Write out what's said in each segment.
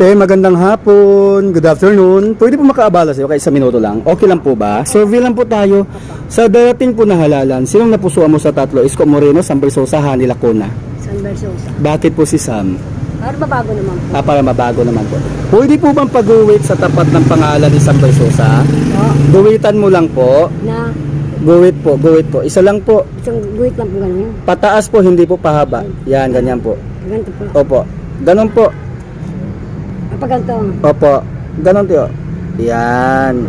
Te, magandang hapon. Good afternoon. Pwede po makaabala sa'yo kahit sa minuto lang. Okay lang po ba? Survey lang po tayo. Sa darating po na halalan, sinong napusuan mo sa tatlo? Isko Moreno, Sam Versosa, Hani Lacuna. San Versosa. Bakit po si Sam? Para mabago naman po. Para mabago naman po. Pwede po bang pag-uwit sa tapat ng pangalan ni Sam Versosa? Guwitan mo lang po. Na Guwit po. Isa lang po. isang guhit lang po ganun. Pataas po, hindi po pahaba. Yan, ganyan po. Ganito po. Opo. Ganon po. Kapag ganito. Opo. Ganon tiyo. Yan.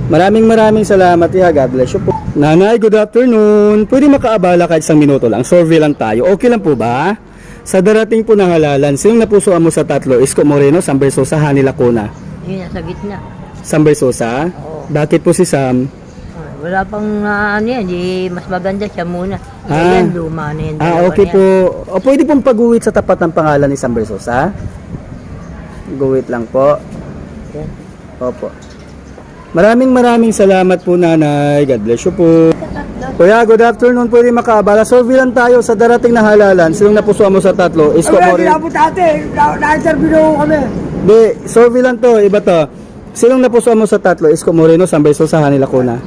Maraming salamat, Iha. God bless you po. Nanay, good afternoon. Pwede makaabala kahit isang minuto lang. Survey lang tayo. Okay lang po ba? Sa darating po ng halalan, sinong napusuan mo sa tatlo? Isko Moreno, Sam Versosa, Hani Lacuna. Yun, nasa gitna. Sam Versosa? Oo. Bakit po si Sam? Wala pang ano yan, di mas maganda siya muna. Ah. Yan, luma na yan. Okay po. O pwede pong pag-uwit sa tapat ng pangalan ni Sam Versosa? Guwit lang po. Yan. Opo. Maraming salamat po, Nanay. God bless you po. Kuya, good afternoon. Pwede makaabala. Survey lang tayo sa darating na halalan. Sinong napusuan mo sa tatlo? Isko Moreno. Hindi na ate. Na-interview na kami. Di, survey lang to. Iba to. Sinong napusuan mo sa tatlo? Isko Moreno, Sam Versosa, Hani Lacuna.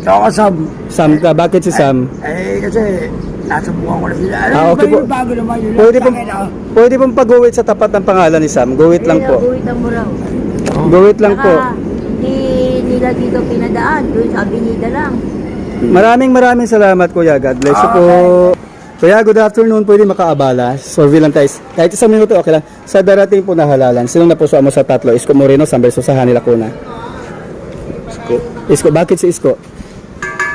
Kakasab. Sam ka. Bakit si Sam? Kasi nasa buwan ko na sila. Okay po. Bago naman yun. Pwede pong pag-uwit sa tapat ng pangalan ni Sam. Guwit lang po. Guhitan mo raw. Guwit lang po. Hindi nila dito pinadaan. Doon sa Avenida lang. Maraming salamat, Kuya. God bless you po. Kuya, good afternoon. Pwede makaabala. Survey lang tayo. Kahit isang minuto, okay lang. Sa darating po na halalan, sinong napusuan mo sa tatlo? Isko Moreno, Sam Versosa, Hani Lacuna. Isko. Bakit si Isko?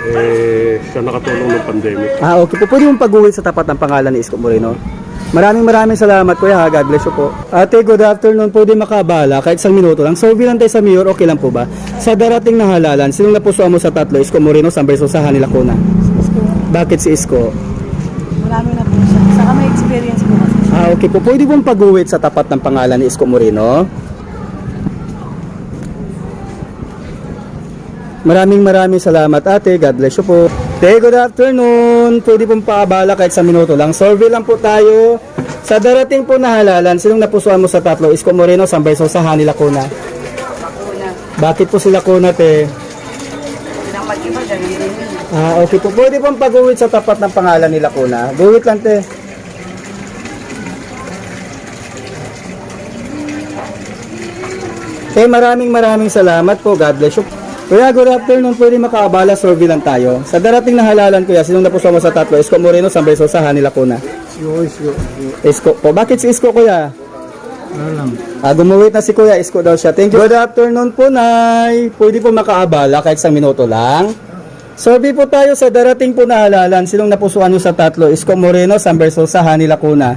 Siya nakatulong ng pandemic. Okay po. Pwede mong pag-uwi sa tapat ng pangalan ni Isko Moreno. Maraming salamat, Kuya. God bless you po. Ate, good afternoon. Pwede makabala kahit isang minuto lang. Survey lang tayo sa mayor. Okay lang po ba? Sa darating na halalan, sinong napusuan mo sa tatlo? Isko Moreno, Sam Versosa, Hani Lacuna. Bakit si Isko? Marami na po siya. Saka may experience po kasi. Okay po. Pwede pong pag-uwit sa tapat ng pangalan ni Isko Moreno. Maraming salamat, ate. God bless you po. Hey, good afternoon. Pwede pong paabala kahit sa minuto lang. Survey lang po tayo. Sa darating po na halalan, sinong napusuan mo sa tatlo? Isko Moreno, Sam Versosa, Hani Lacuna. Bakit po si Lacuna, te? Okay po. Pwede pong pag-uwit sa tapat ng pangalan ni Lacuna. Guwit lang, te. Hey, maraming salamat po. God bless you. Kuya, good afternoon. Pwede makaabala, survey lang tayo. Sa darating na halalan, kuya, sinong napusuan mo sa tatlo? Isko Moreno, Sam Versosa, Hani Lacuna. Isko po. Bakit si Isko, kuya? Gumuwit na si kuya. Isko daw siya. Thank you. Good afternoon po, Nay. Pwede po makaabala kahit isang minuto lang. Survey po tayo sa darating po na halalan. Sinong napusuan nyo sa tatlo? Isko Moreno, Sam Versosa, Hani Lacuna.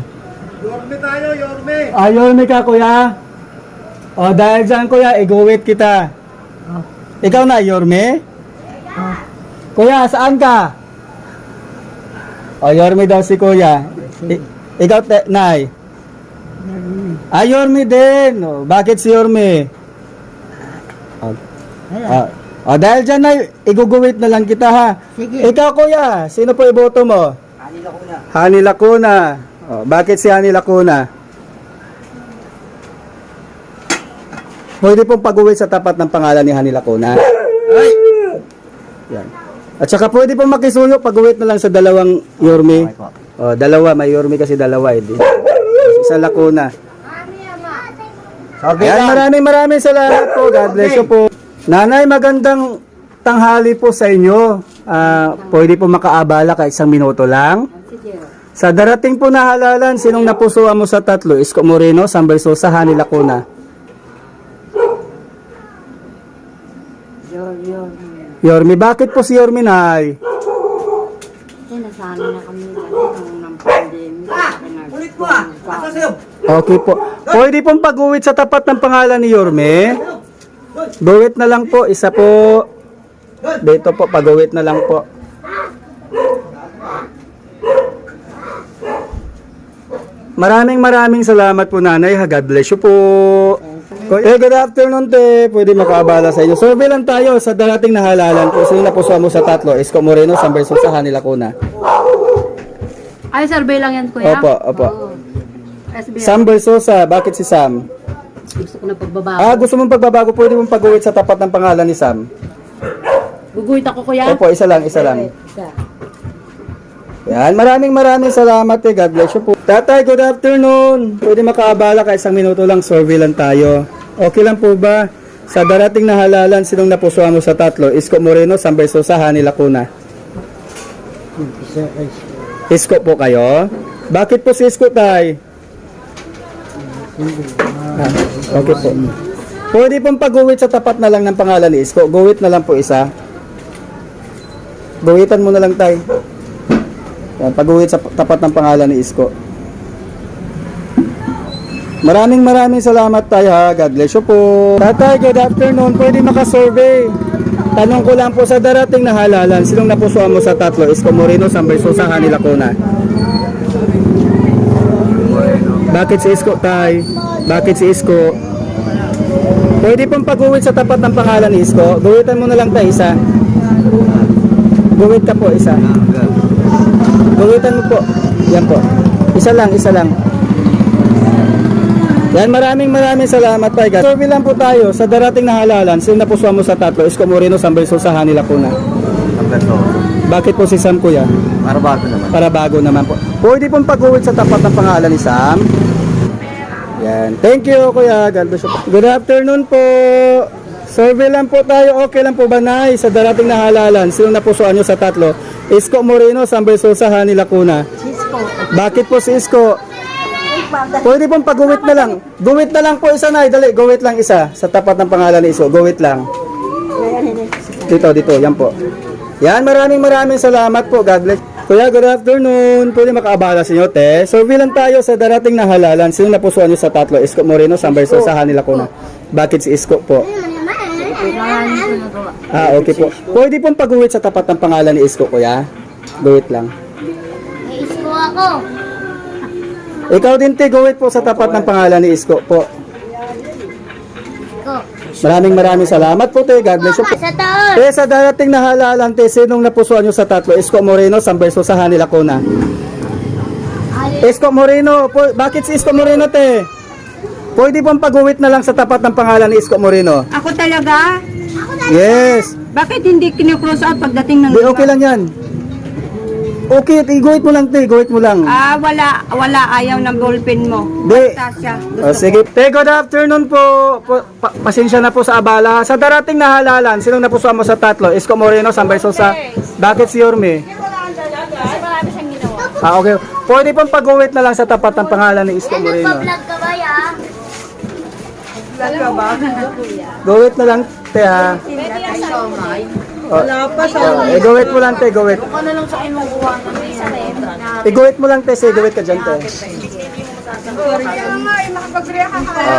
Yorme tayo, Yorme! Yorme ka, kuya. O, dahil dyan, kuya, iguwit kita. Ikaw na, Yorme? Kuya, saan ka? Yorme daw si kuya. Ikaw, Nay? Yorme din. Bakit si Yorme? Dahil dyan, Nay, iguguwit na lang kita, ha? Sige. Ikaw, kuya, sino po iboto mo? Hani Lacuna. Hani Lacuna. Bakit si Hani Lacuna? Pwede pong pag-uwi sa tapat ng pangalan ni Hani Lacuna. Yan. At saka pwede pong makisuyo, pag-uwi na lang sa dalawang Yorme. Dalawa, may Yorme kasi dalawa. Isa Lacuna. Ayan, maraming salamat po. God bless you po. Nanay, magandang tanghali po sa inyo. Pwede po makaabala kahit isang minuto lang. Sa darating po na halalan, sinong napusuan mo sa tatlo? Isko Moreno, Sam Versosa, Hani Lacuna. Yorme, bakit po si Yorme, Nay? Nasana na kami ng pandemic. Ulit mo ah. Asa sa'yo? Okay po. Pwede pong pag-uwit sa tapat ng pangalan ni Yorme. Guwit na lang po. Isa po. Dito po, pag-uwit na lang po. Maraming salamat po, Nanay. God bless you po. Good afternoon, te. Pwede makaabala sa inyo. Survey lang tayo sa darating na halalan. Kung sino napusuan mo sa tatlo? Isko Moreno, Sam Versosa, Hani Lacuna. Ay, survey lang yan, kuya? Opo. Sam Bersosa, bakit si Sam? Gusto ko na pagbabago. Gusto mong pagbabago, pwede mong pag-uwit sa tapat ng pangalan ni Sam. Guguhit ako, kuya. Opo, isa lang, isa lang. Isa. Yan, maraming salamat eh. God bless you po. Tatay, good afternoon. Pwede makaabala ka, isang minuto lang, survey lang tayo. Okay lang po ba? Sa darating na halalan, sinong napusuan mo sa tatlo? Isko Moreno, Sam Bersosa, Hani Lacuna. Isko po kayo? Bakit po si Isko, tay? Okay po. Pwede pong pag-uwit sa tapat na lang ng pangalan ni Isko. Guwit na lang po isa. Guwitan mo na lang, tay. Yan, pag-uwit sa tapat ng pangalan ni Isko. Maraming salamat tayo ha. God bless you po. Tatay, good afternoon. Pwede makasurvey. Tanong ko lang po sa darating na halalan, sinong napusuan mo sa tatlo? Isko Moreno, Sam Bersosa, Hani Lacuna. Bakit si Isko, tay? Bakit si Isko? Pwede pong pag-uwit sa tapat ng pangalan ni Isko. Guwitan mo na lang tayo isa. Guwit ka po isa. Guwitan mo po. Yan po. Isa lang, isa lang. Yan, maraming salamat tayo. Survey lang po tayo sa darating na halalan. Sino napusuan mo sa tatlo? Isko Moreno, Sam Bersosa, Hani Lacuna. Bakit po si Sam, kuya? Para bago naman. Para bago naman po. Pwede pong pag-uwit sa tapat ng pangalan ni Sam. Yan. Thank you, kuya. God bless you. Good afternoon po. Survey lang po tayo. Okay lang po ba, Nay? Sa darating na halalan, sino napusuan nyo sa tatlo? Isko Moreno, Sam Bersosa, Hani Lacuna. Bakit po si Isko? Pwede pong pag-uwit na lang. Guwit na lang po isa, Nay. Dali, guwit lang isa. Sa tapat ng pangalan ni Isko. Guwit lang. Dito. Yan po. Yan, maraming salamat po. God bless. Kuya, good afternoon. Pwede makaabala sa inyo, te. Survey lang tayo sa darating na halalan. Sino napusuan nyo sa tatlo? Isko Moreno, Sam Bersosa, Hani Lacuna. Bakit si Isko po? Okay po. Pwede pong pag-uwit sa tapat ng pangalan ni Isko, kuya. Guwit lang. Isko ako. Ikaw din, te. Guwit po sa tapat ng pangalan ni Isko po. Maraming salamat po, te. God bless you po. Sa taon. Te, sa darating na halalan, te, sinong napusuan nyo sa tatlo? Isko Moreno, Sam Bersosa, Hani Lacuna. Isko Moreno. Bakit si Isko Moreno, te? Pwede pong pag-uwit na lang sa tapat ng pangalan ni Isko Moreno. Ako talaga? Yes. Bakit hindi kinu-cross out pagdating ng Di, okay lang yan. Okay, iguhit mo lang, te. Iguhit mo lang. Wala. Ayaw ng ballpen mo. Di. Tasya. Sige. Te, good afternoon po. Pasensya na po sa abala. Sa darating na halalan, sinong napusuan mo sa tatlo? Isko Moreno, Sam Bersosa. Bakit si Yorme? Okay. Pwede pong pag-uwit na lang sa tapat ng pangalan ni Isko Moreno. Nagpa-vlog ka ba, ya? Guwit na lang, te, ha? Wala pa sa Guwit mo lang, te. Guwit. Ano lang sa akin mong kuha ng isa na Iguwit mo lang, te. Guwit ka dyan, te.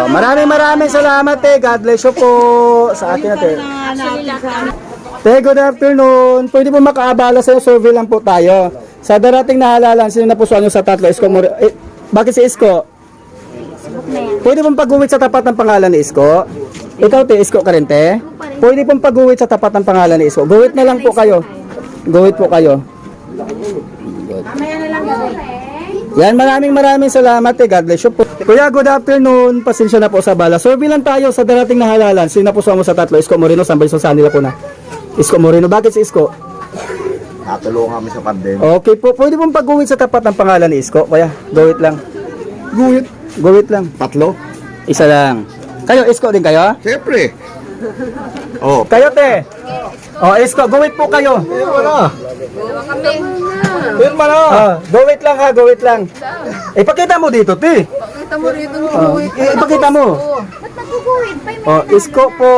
Maraming salamat, te. God bless you po. Sa akin na, te. Te, good afternoon. Pwede po makaabala sa survey lang po tayo. Sa darating na halalan, sino napusuan nyo sa tatlo? Isko Moreno. Bakit si Isko? Pwede pong pag-uwit sa tapat ng pangalan ni Isko? Ikaw, te, Isko ka rin, te? Pwede pong pag-uwit sa tapat ng pangalan ni Isko. Guwit na lang po kayo. Guwit po kayo. Yan, maraming salamat, te. God bless you po. Kuya, good afternoon. Pasensya na po sa bala. Survey lang tayo sa darating na halalan. Sino napusuan mo sa tatlo? Isko Moreno, Sam Bersosa, Hani Lacuna. Isko Moreno. Bakit si Isko? Natulungan kami sa pandemic. Okay po. Pwede pong pag-uwit sa tapat ng pangalan ni Isko. Kuya, guwit lang. Guwit lang. Tatlo? Isa lang. Kayo, Isko din kayo? Siyempre. Oh. Kayo, te. Isko, guwit po kayo. Wala. Guwit lang ha, guwit lang. Ipakita mo dito, te. Ipakita mo. Ba't nagkukuwid? Pa Isko po.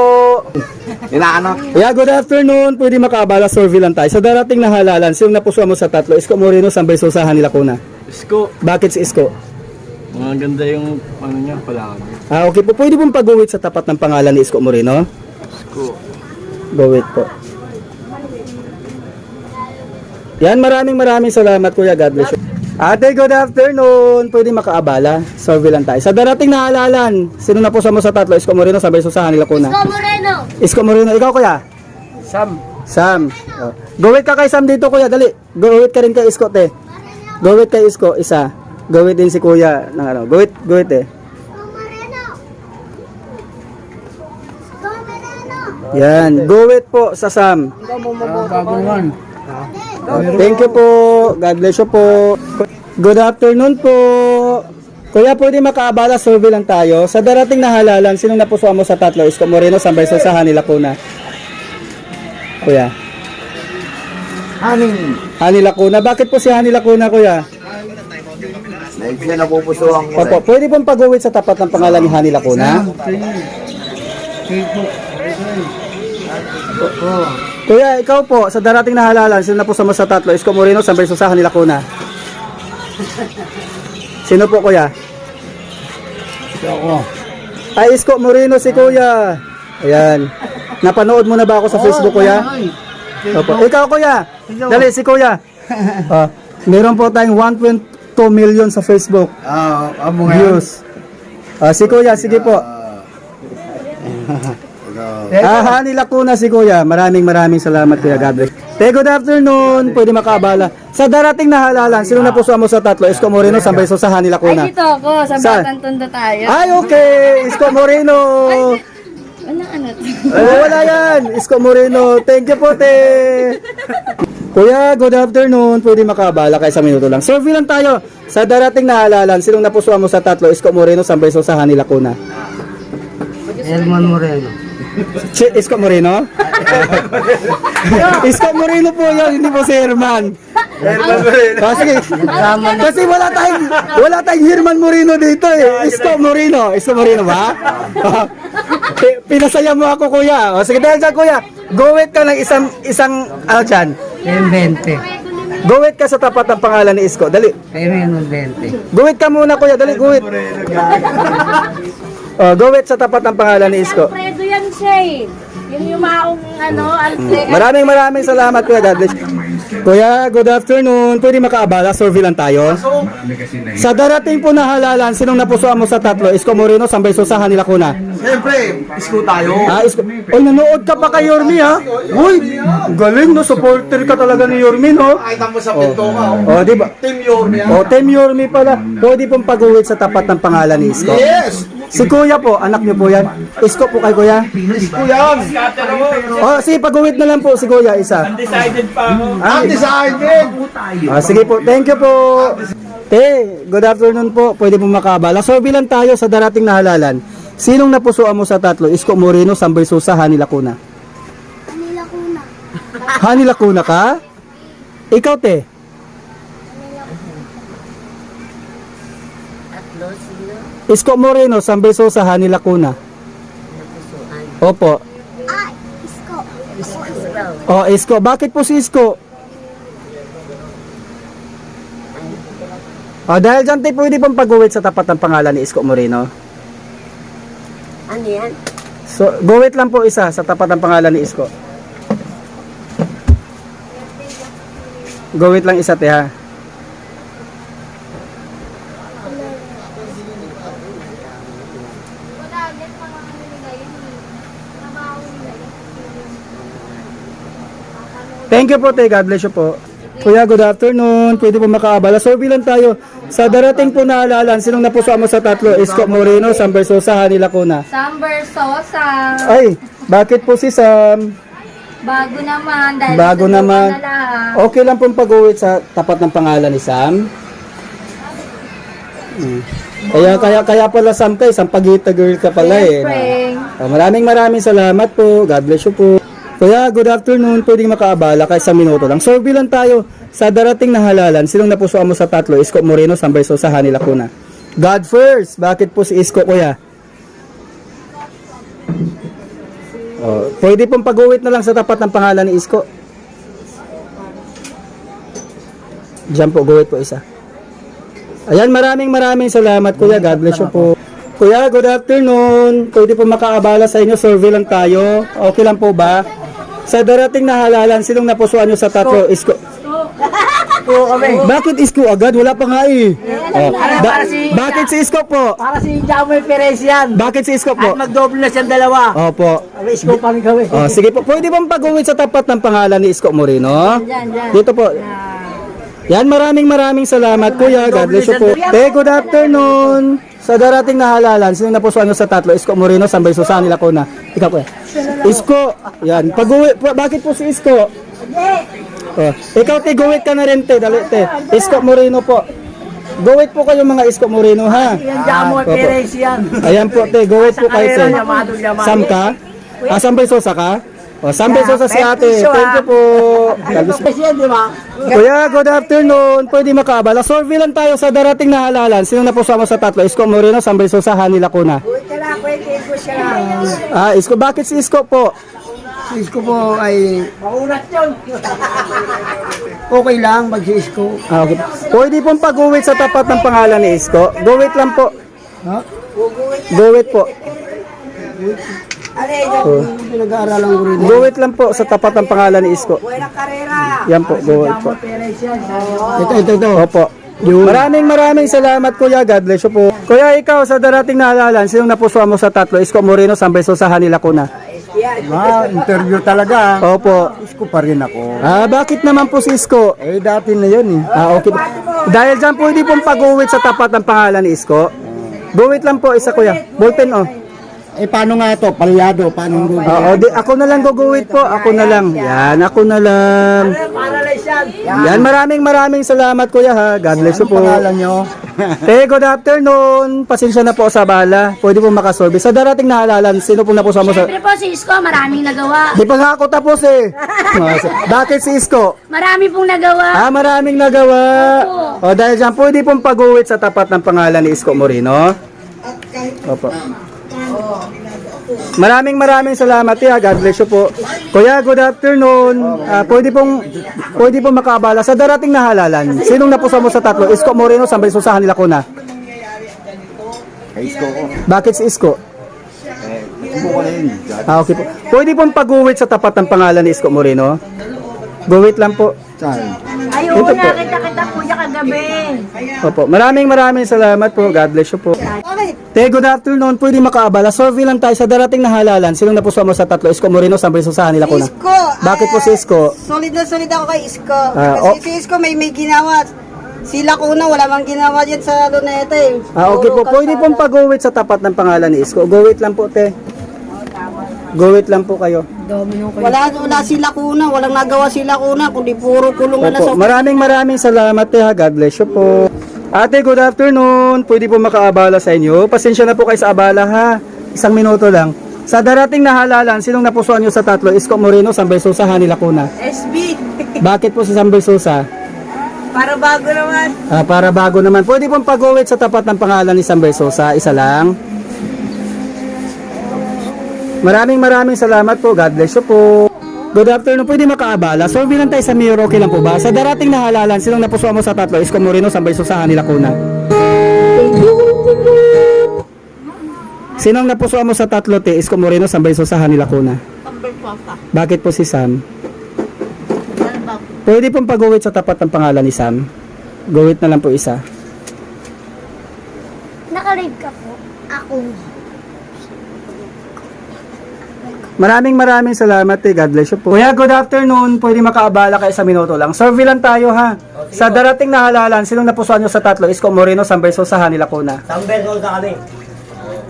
Inaanak. Yeah, good afternoon. Pwede makaabala, survey lang tayo. Sa darating na halalan, sino napusuan mo sa tatlo? Isko Moreno, Sam Bersosa, Hani Lacuna. Isko, Bakit si Isko? maganda yung ano niya, palagi. Okay po. Pwede pong pag-uwit sa tapat ng pangalan ni Isko Moreno? Isko. Guwit po. Yan, maraming salamat, Kuya. God bless you. Ate, good afternoon. Pwede makaabala. Survey lang tayo. Sa darating na halalan, sino napusuan mo sa tatlo? Isko Moreno, Sam Bersosa, Hani Lacuna. Isko Moreno. Isko Moreno. Ikaw, Kuya? Sam. Guwit ka kay Sam dito, Kuya. Dali. Guwit ka rin kay Isko, te. Guwit kay Isko. Isa. Guhit din si kuya ng ano. Guhit eh. Yan, guhit po sa Sam. Thank you po. God bless you po. Good afternoon po. Kuya, pwede makaabala, survey lang tayo. Sa darating na halalan, sinong napusuan mo sa tatlo? Isko Moreno, San Berso sa Hani Lacuna. Kuya. Hani Lacuna. Bakit po si Hani Lacuna, kuya? Dahil siya napupusuan ko Opo, pwede pong pag-uwit sa tapat ng pangalan ni Hani Lacuna? Kuya, ikaw po, sa darating na halalan, sino napusuan mo sa tatlo? Isko Moreno, San Berso sa Hani Lacuna. Sino po, kuya? Ay, Isko Moreno si kuya. Ayan. Napanood mo na ba ako sa Facebook, kuya? Opo. Ikaw, kuya. Dali, si kuya. Meron po tayong 1.2 million sa Facebook views. Si kuya, sige po. Hani Lacuna si kuya. Maraming salamat, kuya. God bless. Good afternoon. Pwede makaabala. Sa darating na halalan, sino napusuan mo sa tatlo? Isko Moreno, San Berso sa Hani Lacuna. Ay, dito ako. Sa Saan? Batang Tondo tayo. Ay, okay. Isko Moreno. Wala ano to. Ay, wala yan. Isko Moreno. Thank you po, te. Kuya, good afternoon. Pwede makaabala kayo sa minuto lang. Survey lang tayo. Sa darating na halalan, sinong napusuan mo sa tatlo? Isko Moreno, San Berso sa Hani Lacuna. Herman Moreno. Isko Moreno? Isko Moreno po yun, hindi po si Herman. Sige. Kasi wala tayong Herman Moreno dito eh. Isko Moreno ba? Pinasaya mo ako, kuya. Sige, dahil dyan, kuya, gowit ka ng isang ano dyan? 20. Gowit ka sa tapat ng pangalan ni Isko. Dali. Herman 20. Gowit ka muna, kuya. Dali, gowit. Gowit sa tapat ng pangalan ni Isko. Alfredo yan siya eh. Yung maong Alfredo. Maraming salamat, kuya. God bless. Kuya, good afternoon. Pwede makaabala, survey lang tayo. Sa darating po na halalan, sinong napusuan mo sa tatlo? Isko Moreno, San Berso sa Hani Lacuna. Siyempre, isko tayo. Isko. Oy, nanood ka pa kay Yormi, ha? Uy, galing, no? Supporter ka talaga ni Yormi, no? Nakita mo sa pinto ka. Di ba? Team Yorme. Team Yormi pala. Pwede pong pag-uwit sa tapat ng pangalan ni Isko. Yes! Si kuya po, anak niyo po yan. Isko po kay kuya. Isko yan! Sige, pag-uwit na lang po si kuya, isa. Undecided pa ako. Undecided! Sige po, thank you po. Good afternoon po. Pwede po makabala. So, bilang tayo sa darating na halalan. Sinong napusuan mo sa tatlo? Isko Moreno, San Berso sa Hani Lacuna. Hani Lacuna. Hani Lacuna ka? Ikaw, te. Isko Moreno, San Berso sa Hani Lacuna. Opo. Ay, Isko. Isko. Bakit po si Isko? Dahil dyan tayo pwede pong pag-uwit sa tapat ng pangalan ni Isko Moreno. Ano yan? So, guwit lang po isa sa tapat ng pangalan ni Isko. Guwit lang isa, te, ha? Thank you po, te. God bless you po. Kuya, good afternoon. Pwede po makaabala. Survey lang tayo. Sa darating po na halalan, sinong napusuan mo sa tatlo? Isko Moreno, San Berso sa Hani Lacuna. Sam Bersosa. Ay, bakit po si Sam? Bago naman. Dahil Bago susubukan naman. na lang. Okay lang pong pag-uwit sa tapat ng pangalan ni Sam. Kaya pala Sam ka, isang pagita girl ka pala eh. Maraming salamat po. God bless you po. Kuya, good afternoon. Pwedeng makaabala kahit sa minuto lang. Survey lang tayo. Sa darating na halalan, sinong napusuan mo sa tatlo? Isko Moreno, San Berso sa Hani Lacuna. God first. Bakit po si Isko, kuya? Pwede pong pag-uwit na lang sa tapat ng pangalan ni Isko. Diyan po, guwit po isa. Ayan, maraming salamat, kuya. God bless you po. Kuya, good afternoon. Pwede po makaabala sa inyo. Survey lang tayo. Okay lang po ba? Sa darating na halalan, sinong napusuan nyo sa tatlo? Isko. Bakit Isko agad? Wala pa nga eh. Bakit si Isko po? Para si Jamoy Perez yan. Bakit si Isko po? At magdoble na siyang dalawa. Opo. Isko pa rin kami. Sige po. Pwede bang pag-uwit sa tapat ng pangalan ni Isko Moreno? Diyan. Dito po. Yan, maraming salamat kuya. God bless you po. Te, good afternoon. Sa darating na halalan, sino napusuan nyo sa tatlo? Isko Moreno, Sambay Susani, Lacuna. Ikaw po. Isko. Yan. Bakit po si Isko? Oh. Ikaw te, guwit ka na rin te. Dali te. Isko Moreno po. Guwit po kayo mga Isko Moreno ha. Jamo, Opo. Perez yan. Ayan po te, guwit po kayo te. Yamado. Sam ka? Sambay Sosa ka? O, Sambay Sosa si ate. Thank you po. God bless you. Kasi yan, di ba? Kuya, good afternoon. Pwede makaabala. Survey lang tayo sa darating na halalan. Sino na po sama sa tatlo? Isko Moreno, Sambay Sosa, Hani Lacuna. Isko. Bakit si Isko po? Isko po ay... Maunat yun. Okay lang, mag-isko. Okay. Pwede pong pag-uwit sa tapat ng pangalan ni Isko. Guwit lang po. Ha? Guwit po. Pinag-aaralan ko rin. Guwit lang po sa tapat ng pangalan ni Isko. Yan po, guwit po. Ito. Opo. Maraming salamat kuya. God bless you po. Kuya, ikaw sa darating na halalan, sinong napusuan mo sa tatlo? Isko Moreno, Sambay Sosa, Hani Lacuna. Interview talaga. Opo. Isko pa rin ako. Bakit naman po si Isko? Dati na yun eh. Okay. Dahil dyan pwede pong pag-uwit sa tapat ng pangalan ni Isko. Guwit lang po, isa kuya. Ballpen oh. Paano nga ito? Palyado, paano nga? Ako na lang guguwit po. Ako na lang. Yan, ako na lang. Yan, maraming salamat kuya ha. God bless you po. Pangalan nyo? Good afternoon. Pasensya na po sa bala. Pwede po makasolve. Sa darating na halalan, sino po napusuan mo sa... Siyempre po si Isko, maraming nagawa. Di pa nga ako tapos eh. Bakit si Isko? Marami pong nagawa. Maraming nagawa. Dahil dyan, pwede pong pag-uwit sa tapat ng pangalan ni Isko Moreno. Opo. Maraming salamat ya. God bless you po. Kuya, good afternoon. Pwede pong makaabala sa darating na halalan. Sinong napusuan mo sa tatlo? Isko Moreno, Sambay Sosa, Hani Lacuna. Isko ko. Bakit si Isko? Isko ko na yun. Okay po. Pwede pong pag-uwit sa tapat ng pangalan ni Isko Moreno. Guwit lang po. Saan? Ayun, Ito po. nakita po niya kagabi. Opo. Maraming salamat po. God bless you po. Te, good afternoon. Pwede makaabala. Survey lang tayo sa darating na halalan. Sinong napusuan mo sa tatlo? Isko Moreno, Sambay Sosa, Hani Lacuna. Isko. Bakit po si Isko? Solid na solid ako kay Isko. Ah, Kasi si Isko may ginawa. Si Lacuna wala mang ginawa dyan sa Luneta eh. Okay po. Pwede pong pag-uwit sa tapat ng pangalan ni Isko. Guwit lang po, te. Guwit lang po kayo. Wala si Lacuna. Walang nagawa si Lacuna. Kundi puro kulungan na Opo. sa... Maraming salamat, te ha. God bless you po. Ate, good afternoon. Pwede po makaabala sa inyo. Pasensya na po kayo sa abala ha. 1 minuto lang. Sa darating na halalan, sinong napusuan nyo sa tatlo? Isko Moreno, Sambay Sosa, Hani Lacuna. SB. Bakit po si Sambay Sosa? Para bago naman. Para bago naman. Pwede pong pag-uwit sa tapat ng pangalan ni Sambay Sosa. Isa lang. Maraming salamat po. God bless you po. Good afternoon. Pwede makaabala. Survey lang tayo sa Mayor. Okay lang po ba? Sa darating na halalan, sinong napusuan mo sa tatlo? Isko Moreno, Sambay Sosa, Hani Lacuna. Sinong napusuan mo sa tatlo, te? Isko Moreno, Sambay Sosa, Hani Lacuna. Bakit po si Sam? Pwede pong pag-uwit sa tapat ng pangalan ni Sam. Guwit na lang po isa. Nakarib ka po. Ako. Maraming salamat eh. God bless you po. Kuya, good afternoon. Pwede makaabala kayo sa minuto lang. Survey lang tayo ha. Sa darating na halalan, sinong napusuan nyo sa tatlo? Isko Moreno, Sambay Sosa, Hani Lacuna. Sambay Sosa kami.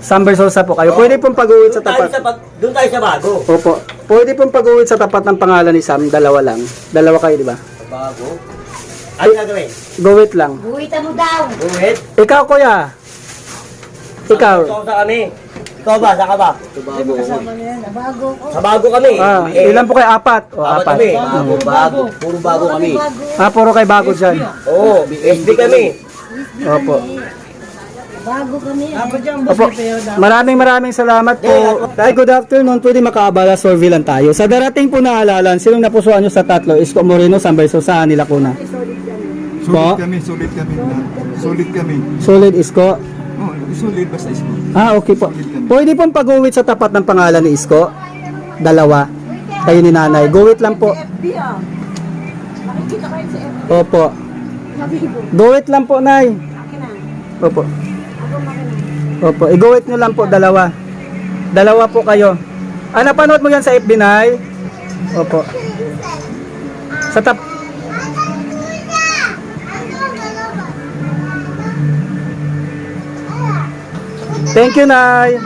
Sambay Sosa po kayo. Pwede pong pag-uwit sa tapat. Doon tayo sa bago. Opo. Pwede pong pag-uwit sa tapat ng pangalan ni Sam. Dalawa lang. Dalawa kayo, di ba? Bago? Ano gagawin? Guwit lang. Buwitan mo daw. Buwit? Ikaw, kuya. Ikaw. Sosa kami. Ikaw ba? Saka ba? Sa bago kami. Ilan po kayo? Apat. O, Apat apat. kami. Bago. Puro bago kami. Puro kayo bago dyan. Oo. SB kami. Opo. Opo. Maraming salamat po. Ay, good afternoon. Pwede makaabala. Survey lang tayo. Sa darating po na halalan, sinong napusuan nyo sa tatlo? Isko Moreno, Sambay Sosa, Hani Lacuna. Po? Solid kami. Solid kami. Solid Isko. Oh, solid basta Isko. Okay po. Pwede pong pag-uwit sa tapat ng pangalan ni Isko. Dalawa. Kayo ni nanay. Guwit lang po. Opo. Guwit lang po, nay. Opo. Opo. Iguwit nyo lang po, dalawa. Dalawa po kayo. Napanood mo yan sa FB, nay? Opo. Sa Thank you, Nay.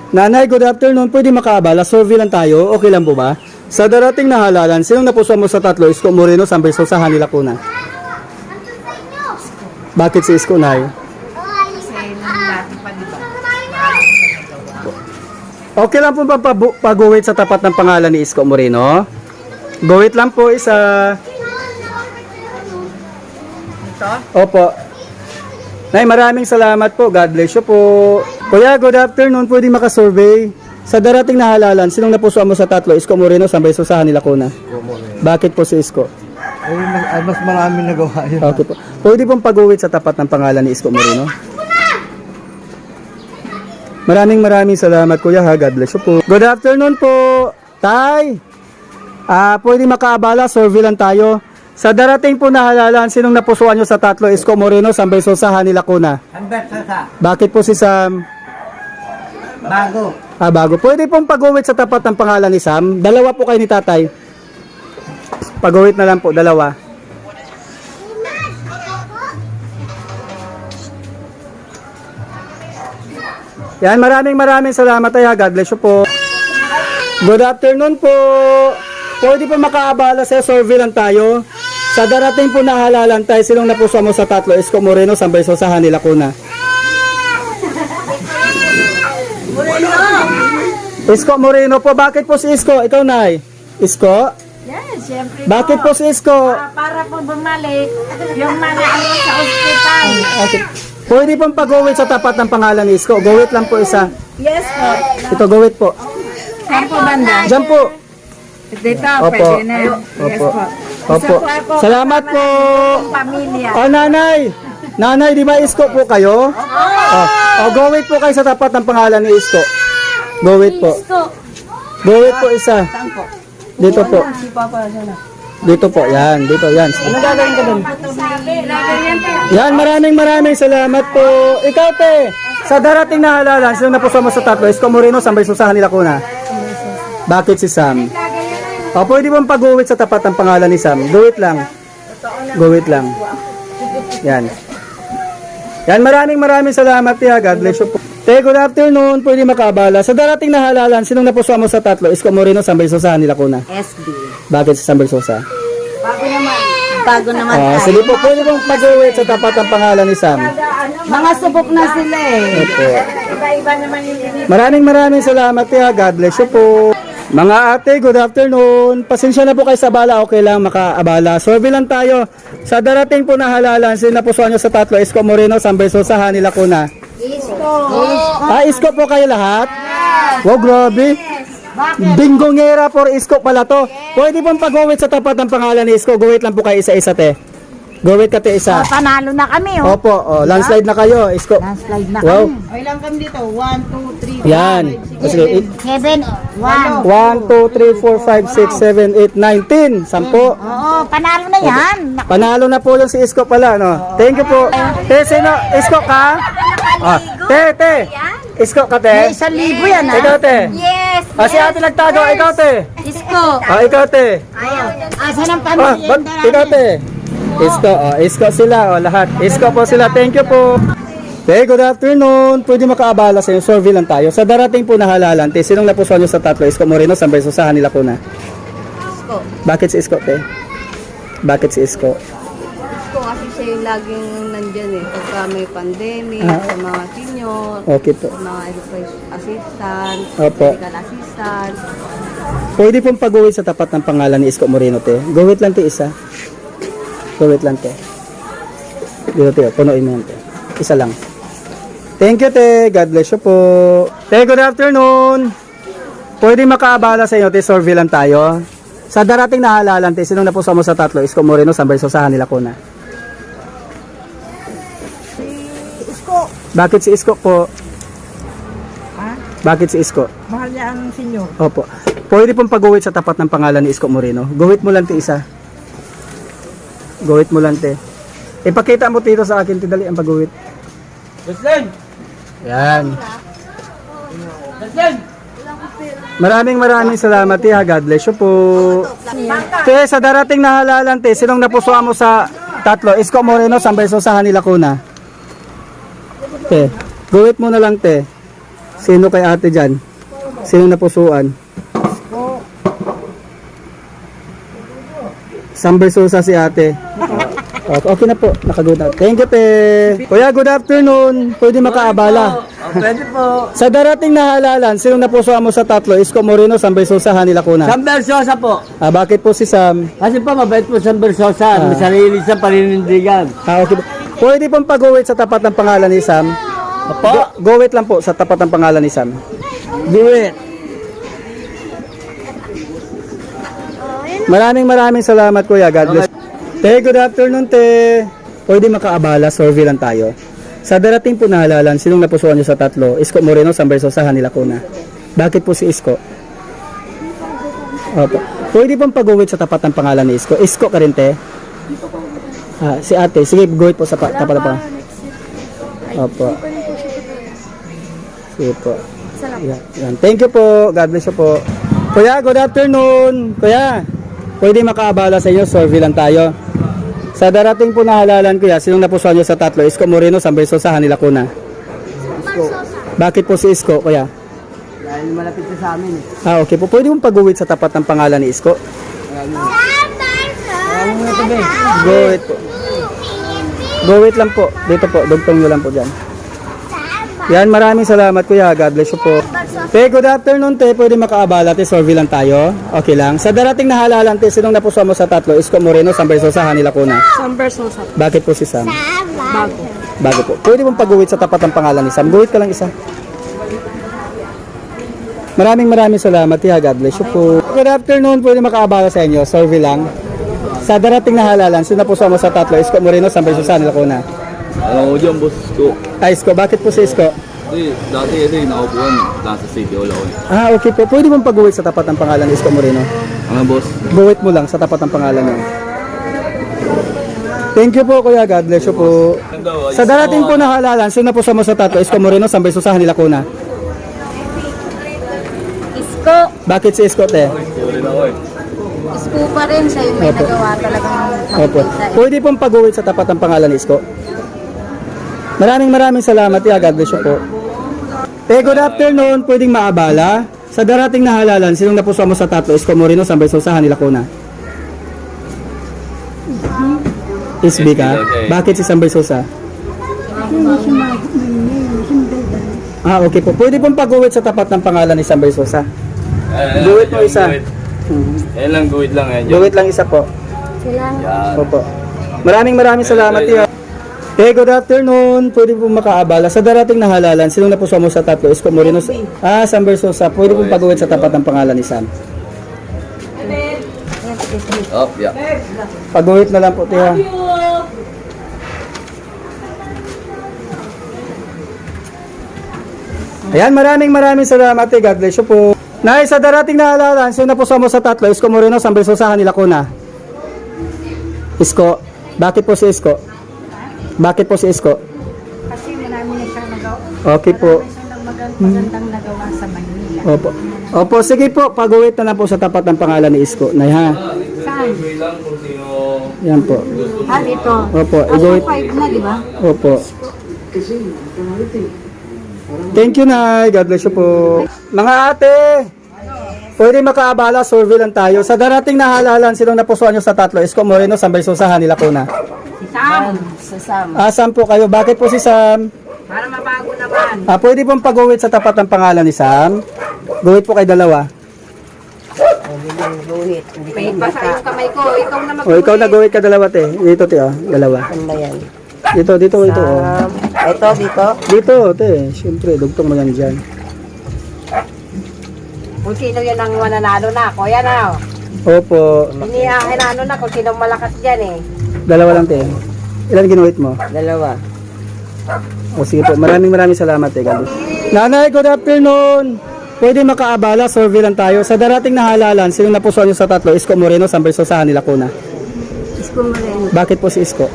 Nanay, good afternoon. Pwede makaabala? Survey lang tayo. Okay lang po ba? Sa darating na halalan, sinong napuso mo sa tatlo? Isko Moreno, San Berso, sa Hanila Lacuna. Bakit si Isko, Nay? Okay lang po ba pag-uwit sa tapat ng pangalan ni Isko Moreno? Guwit lang po isa. Opo. Nay, maraming salamat po. God bless you po. Kuya, good afternoon. Pwede makasurvey. Sa darating na halalan, sinong napusuan mo sa tatlo? Isko Moreno, San Berso, sa Hanila Lacuna. Bakit po si Isko? Ay, mas maraming nagawa yun. Okay po. Pwede pong pag-uwit sa tapat ng pangalan ni Isko Moreno. Maraming salamat, Kuya, ha. God bless you po. Good afternoon po. Tay. Pwede makaabala. Survey lang tayo. Sa darating po na halalan, sinong napusuan nyo sa tatlo? Isko Moreno, San Berso, sa Hanila Lacuna. Bakit po si Sam? Bago. Bago. Pwede pong pag-uwit sa tapat ng pangalan ni Sam. Dalawa po kayo ni tatay. Pag-uwit na lang po, dalawa. Yan, maraming salamat tayo. God bless you po. Good afternoon po. Pwede po makaabala sa survey lang tayo. Sa darating po na halalan tayo, sinong napuso mo sa tatlo? Isko Moreno, San Berso, sa Hanila Lacuna. Isko Moreno po. Bakit po si Isko? Ikaw, Nay. Isko? Yes, siyempre Bakit po si Isko? para po bumalik yung mga ano sa ospital. Okay. Pwede pong pag-uwit sa tapat ng pangalan ni Isko. Guwit lang po isa. Yes po. Ito, guwit po. Saan po banda? Diyan po. Dito, Opo. pwede na. Yes Opo. po. Opo. Salamat po. Pamilya. Nanay. Nanay, di ba Isko po kayo? Guwit po kayo sa tapat ng pangalan ni Isko. Guwit po. Guwit po isa. Dito po. Dito po, yan. Dito, yan. Ano gagawin ko dun? Yan, maraming salamat po. Ikaw, te, sa darating na halalan, sino na po mo sa tatlo? Isko Moreno, San Berso, sa Hanila Lacuna. Bakit si Sam? Pwede bang pag-uwit sa tapat ng pangalan ni Sam? Guwit lang. Guwit lang. Yan. Yan, maraming salamat, tiya. God bless you po. Te, good afternoon. Pwede makaabala. Sa darating na halalan, sinong napusuan mo sa tatlo? Isko Moreno, San Berso, sa Hanila Lacuna. SB. Bakit si San Berso, sa? Bago naman. Sige po, pwede bang pag-uwit sa tapat ng pangalan ni Sam? Mga subok na sila eh. Opo. Iba-iba naman yung Maraming salamat, tiya. God bless you po. Mga ate, good afternoon. Pasensya na po kayo sa bala. Okay lang, makaabala. Survey lang tayo. Sa darating po na halalan, sino napusuan nyo sa tatlo? Isko Moreno, San Berso, sa Hanila Lacuna. Isko po kayo lahat? Wow, grabe. Bingongera for Isko pala to. Pwede pong pag-uwit sa tapat ng pangalan ni Isko. Guwit lang po kayo isa-isa, te. Guwit ka, te, isa. panalo na kami, oh. Opo, landslide na kayo, Isko. Landslide na Wow. Okay lang kami dito. 1, 2, 3. Yan. Sige, 7, 1. 1, 2, 3, 4, 5, 6, 7, 8, 9, 10. 10. Oo, panalo na yan. Panalo na po yung si Isko pala, no? Thank you po. Te, sino? Isko ka? Te. Isko ka, te? 1,000 yan, ha? Ikaw, te? Yes. Si ate nagtago. Ikaw, te? Isko. Ikaw, te? Asan ang Ba't? Ikaw, te? Isko, Isko sila, lahat. Isko po sila. Thank you po. Te, good afternoon. Pwede makaabala sa inyo. Survey lang tayo. Sa darating po na halalan, te, sinong napusuan nyo sa tatlo? Isko Moreno, San Berso, sa Hanila Lacuna. Isko. Bakit si Isko, te? Bakit si Isko? Isko kasi siya yung laging nandyan eh. Pagka may pandemic, sa mga senior, Okay po. sa mga education assistant, Opo. medical assistant. Pwede pong pag-uwit sa tapat ng pangalan ni Isko Moreno, te. Guwit lang, te, isa. Guwit lang, te. Dito, te. Punuin mo yan, te. Isa lang. Thank you, te. God bless you po. Te, good afternoon. Pwede makaabala sa inyo, te. Survey lang tayo. Sa darating na halalan, te, sinong napuso mo sa tatlo? Isko Moreno, San Berso, sa Hanila Lacuna. Isko. Bakit si Isko po? Bakit si Isko? Mahal niya ang senyor. Opo. Pwede pong pag-uwit sa tapat ng pangalan ni Isko Moreno. Guwit mo lang, te, isa. Guwit mo lang, te. Ipakita mo dito sa akin, te, dali ang pag-uwit. Yan. Maraming salamat, te, ha. God bless you po. Te, sa darating na halalan, te, sinong napusuan mo sa tatlo? Isko Moreno, San Berso, sa Hanila Lacuna. Te. Guhit mo na lang, te. Sino kay ate dyan? Sino napusuan? Sambersosa si ate. Okay na po, nakaguhit na. Thank you, te. Kuya, good afternoon. Pwede makaabala. Pwede po. Sa darating na halalan, sino napusuan mo sa tatlo? Isko Moreno, Sambersosa, Hani Lacuna. Sam Bersosa po. Bakit po si Sam? Kasi po, mabait po Sam Bersosa. May sarili sa paninindigan. Okay po. Pwede pong pag-uwit sa tapat ng pangalan ni Sam? Opo. Go-wait lang po sa tapat ng pangalan ni Sam. Do it. Maraming salamat, kuya. God bless. Te, good afternoon, te. Pwede makaabala, survey lang tayo. Sa darating po na halalan, sinong napusuan niyo sa tatlo? Isko Moreno, Sambersosa, Hani Lacuna. Bakit po si Isko? Opo. Pwede pong pag-uwit sa tapat ng pangalan ni Isko. Isko ka rin, te? Si ate. Sige, guwit po sa tapat ng pangalan. Opo. Sige po. Yan. Thank you po. God bless you po. Kuya, good afternoon. Kuya, pwede makaabala sa inyo, survey lang tayo. Sa darating po na halalan, kuya, sinong napusuan nyo sa tatlo? Isko Moreno, Sambersosa, Hani Lacuna. Bakit po si Isko, kuya? Dahil malapit na sa amin. Okay po. Pwede mong pag-uwit sa tapat ng pangalan ni Isko? Go-wait po. Go-wait lang po. Dito po. Dugtong nyo lang po dyan. Yan, maraming salamat, kuya. God bless you po. Te, good afternoon, te. Pwede makaabala, te. Survey lang tayo. Okay lang. Sa darating na halalan, te, sinong napusuan mo sa tatlo? Isko Moreno, Sambersosa, Hani Lacuna. Sambersosa. Bakit po si Sam? Bago. Bago po. Pwede mong pag-uwit sa tapat ng pangalan ni Sam. Guwit ka lang isa. Maraming salamat, tiya. God bless you po. Good afternoon. Pwede makaabala sa inyo. Survey lang. Sa darating na halalan, sino napusuan mo sa tatlo? Isko Moreno, Sambersosa, Hani Lacuna. Alam ko dyan, boss ko. Isko, bakit po si Isko? Dati ito yung nakaupuan. Nasa City Hall ako. Okay po. Pwede mong pag-uwit sa tapat ng pangalan ni Isko Moreno. Ano, boss? Guwit mo lang sa tapat ng pangalan niya. Thank you po, kuya. God bless you po. Sa darating po na halalan, sino po sa mo sa tatlo? Isko Moreno, Sambersosa, Hani Lacuna. Isko. Bakit si Isko, te? Isko pa rin siya yung may Opo. nagawa talagang Opo. makikita. Pwede pong pag-uwit sa tapat ng pangalan ni Isko. Maraming salamat, tiya. God bless you po. Te, good afternoon. Pwedeng maabala. Sa darating na halalan, sinong napusuan mo sa tatlo? Isko Moreno, Sambersosa, Hani Lacuna. SB ka? Bakit si Sambersosa? Okay po. Pwede pong pag-uwit sa tapat ng pangalan ni Sambersosa. Guwit mo isa. Yan lang, guwit lang yan. Guwit lang isa po. Yan. Opo. Maraming salamat, tiya. Hey, good afternoon. Pwede po makaabala. Sa darating na halalan, sinong napusuan mo sa tatlo? Isko Moreno, Sambersosa. Pwede pong pag-uwit sa tapat ng pangalan ni Sam. Up, yeah. Pag-uwit na lang po, tiya. Ayan, maraming salamat, tiya. God bless you po. Nay, sa darating na halalan, sinong napusuan mo sa tatlo? Isko Moreno, Sambersosa, Hani Lacuna. Isko. Bakit po si Isko? Bakit po si Isko? Kasi marami na siyang nagawa. Okay po. Magandang nagawa sa Manila. Opo. Opo, sige po. Pag-uwit na lang po sa tapat ng pangalan ni Isko. Nay, ha? Saan? lang kung sino... Yan po. Dito. Opo. I-uwit. 5 na, di ba? Opo. Thank you, Nay. God bless you po. Mga ate, pwede makaabala. Survey lang tayo. Sa darating na halalan, sinong napusuan nyo sa tatlo? Isko Moreno, Sambersosa, Hani Lacuna. Sam. Sa Sam. Sam po kayo. Bakit po si Sam? Para mabago naman. Pwede pong pag-uwit sa tapat ng pangalan ni Sam. Guwit po kay dalawa. May basa yung kamay ko. Ikaw na O, ikaw nag-uwit ka dalawa, te. Dito, te, dalawa. Ano ba yan? Dito, dito. Ito, dito. Dito, te. Siyempre, dugtong mo yan dyan. Kung sino yan ang mananalo na. Kuya na. Opo. Inihahinano na kung sino malakas dyan eh. Dalawa lang, te. Ilan ginuwit mo? Dalawa. O, sige po. Maraming salamat, te. God bless. Nanay, good afternoon. Pwede makaabala. Survey lang tayo. Sa darating na halalan, sino napusuan nyo sa tatlo? Isko Moreno, Sambersosa, Hani Lacuna. Isko Moreno. Bakit po si Isko?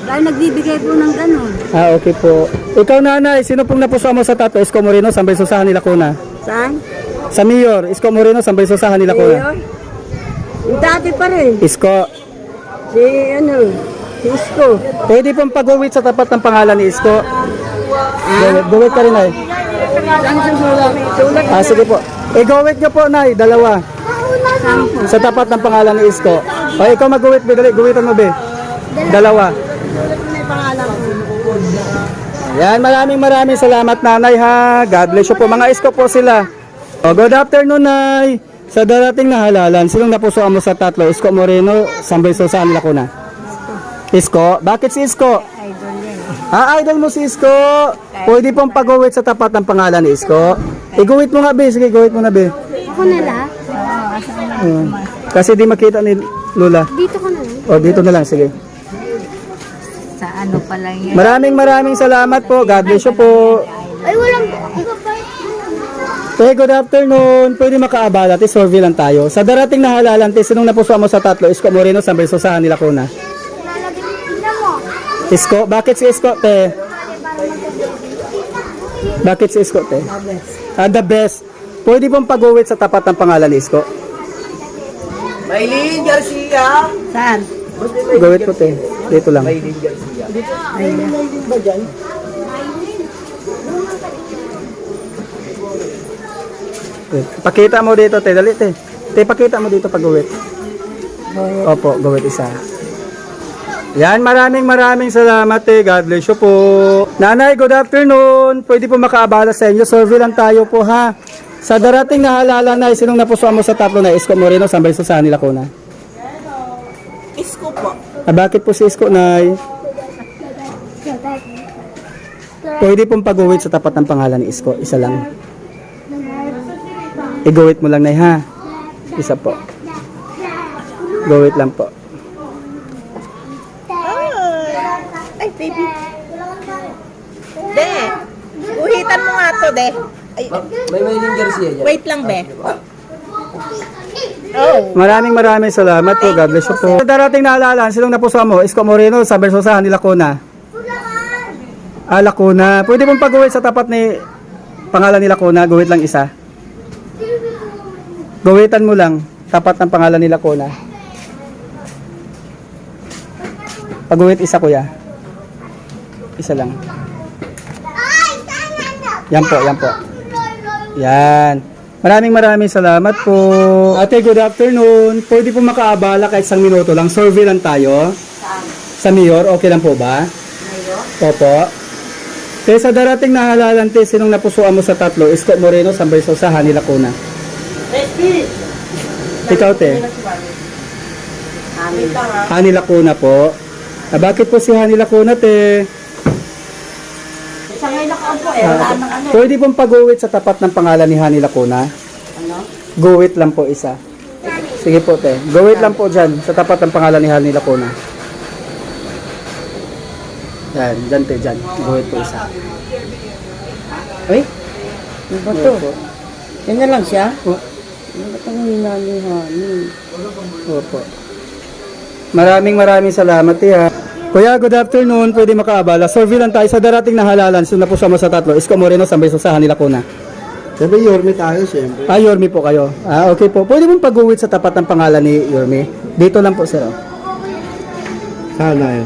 Dahil nagbibigay po ng ganun. Okay po. Ikaw, nanay, sino pong napusuan mo sa tatlo? Isko Moreno, Sambersosa, Hani Lacuna. Saan? Sa Mayor, Isko Moreno, Sambersosa, Hani Lacuna. Yung dati pa rin. Isko. Si Isko. Pwede pong pag-uwit sa tapat ng pangalan ni Isko. Guwit ka rin, Nay. Sige po. Guwit nyo po, Nay, dalawa. Sa tapat ng pangalan ni Isko. O, ikaw mag-guwit, be. Dali, guwitan mo, be. Dalawa. Yan, maraming salamat, Nanay, ha. God bless you po. Mga Isko po sila. O, good afternoon, Nay. Sa darating na halalan, sinong napusuan mo sa tatlo? Isko Moreno, Sambay Sosa, Lacuna. Isko? Bakit si Isko? Idol mo si Isko. Pwede pong pag-guwit sa tapat ng pangalan ni Isko. Iguwit mo nga, be. Sige, guwit mo na, be. Ako na lang. Kasi di makita ni Lola. Dito ko na lang. O, dito na lang, sige. Sa ano pa lang yan. Maraming salamat po. God bless you po. Ay, walang... Hey, good afternoon. Pwede makaabala, survey lang tayo. Sa darating na halalan, sinong napusuan mo sa tatlo? Isko Moreno, Sambay Sosa, Lacuna. Isko? Bakit si Isko, te? Bakit si Isko, te? The best. Pwede pong pag-uwit sa tapat ng pangalan ni Isko? Maylin Garcia. Saan? Gawit ko, te. Dito lang. Pakita mo dito, te. Dali, te. Te, pakita mo dito pag-uwit. Opo, gawit isa. Yan, maraming salamat, te. God bless you po. Nanay, good afternoon. Pwede po makaabala sa inyo. Survey lang tayo po, ha. Sa darating na halalan, Nay, sinong napusuan mo sa tatlo na Isko Moreno, Sambay Sosa, Lacuna? Isko po. Bakit po si Isko, Nay? Pwede pong pag-uwit sa tapat ng pangalan ni Isko. Isa lang. Iguwit mo lang, Nay, ha? Isa po. Guwit lang po. Ay, baby. De, uhitan mo nga to, de. Ay, May Maylin Garcia dyan. wait lang, be. Maraming salamat po. God bless you po. Sa darating na halalan, sinong napusuan mo? Isko Moreno, Sambay Sosa, Lacuna. Lacuna. Pwede pong pag-uwit sa tapat ni pangalan ni Lacuna. Guwit lang isa. Guwitan mo lang. Tapat ng pangalan ni Lacuna. Pag-uwit isa, kuya. Isa lang. Yan po, yan po. Yan. Maraming salamat po. Ate, good afternoon. Pwede po makaabala kahit isang minuto lang. Survey lang tayo. Sa Mayor, okay lang po ba? Mayor? Opo. Te, sa darating na halalan, te, sinong napusuan mo sa tatlo? Isko Moreno, Sambay Sosa, Lacuna. Ikaw, te? Lacuna po. Bakit po si Lacuna, te? Pwede pong pag-uwit sa tapat ng pangalan ni Lacuna? Guwit lang po isa. Sige po, te. Guwit lang po dyan sa tapat ng pangalan ni Lacuna. Yan, dyan, te, dyan. Guwit po isa. Ay? Ano ba to? Yan na lang siya? Ba't ang hinalihanin? Opo. Maraming salamat, ha. Kuya, good afternoon. Pwede makaabala. Survey lang tayo sa darating na halalan. Sino na po sa tatlo? Isko Moreno, Sambay Sosa, Lacuna. Siyempre, Yorme tayo, siyempre. Yorme po kayo. Okay po. Pwede mong pag-uwit sa tapat ng pangalan ni Yorme. Dito lang po, sir. Sana eh.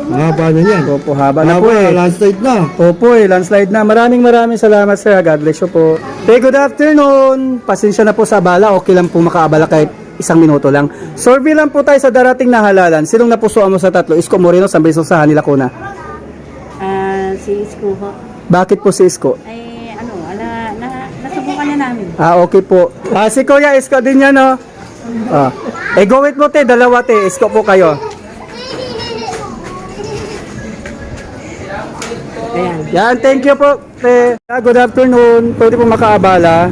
Mahaba na yan. Opo, haba na po eh. Landslide na. Opo landslide na. Maraming salamat, sir. God bless you po. Hey, good afternoon. Pasensya na po sa abala. Okay lang po makaabala kahit isang minuto lang. Survey lang po tayo sa darating na halalan. Sinong napusuan mo sa tatlo? Isko Moreno, Sambay Sosa, Lacuna. Si Isko ho. Bakit po si Isko? Ay, nasubukan na namin. Okay po. Si Kuya Isko din yan, no? Gawit mo, te. Dalawa, te. Isko po kayo. Yan, thank you po, te. Good afternoon. Pwede po makaabala.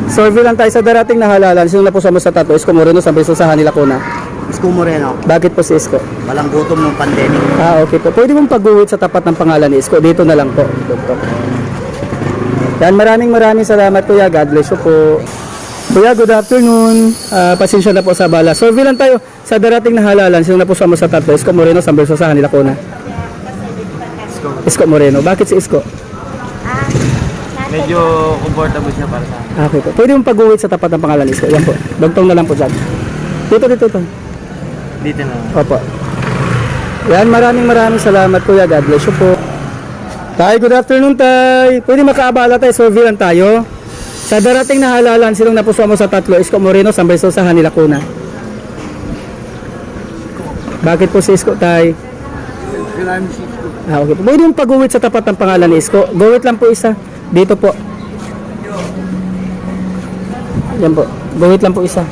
Survey lang tayo sa darating na halalan. Sino na po sa tatlo? Isko Moreno, Sambay Sosa, Lacuna. Isko Moreno. Bakit po si Isko? Walang gutom ng pandemic. Okay po. Pwede mong pag-uwit sa tapat ng pangalan ni Isko. Dito na lang po. Yan, maraming salamat, Kuya. God bless you po. Kuya, good afternoon. Pasensya na po sa bala. Survey lang tayo sa darating na halalan. Sino na po sa tatlo? Isko Moreno, Sambay Sosa, Lacuna. Isko Moreno. Bakit si Isko? Medyo comfortable siya para sa akin. Okay po. Pwede mong pag-uwit sa tapat ng pangalan ni Isko. Yan po. Dugtong na lang po dyan. Dito. Dito na. Opo. Yan, maraming salamat, Kuya. God bless you po. Tay, good afternoon, Tay. Pwede makaabala tayo, survey lang tayo. Sa darating na halalan, sinong napuso mo sa tatlo? Isko Moreno, San Berso, sa Hanila Kuna. Bakit po si Isko, Tay? Okay po. Pwede yung pag-uwit sa tapat ng pangalan ni Isko. Guwit lang po isa. Dito po. Yan po. Guwit lang po isa.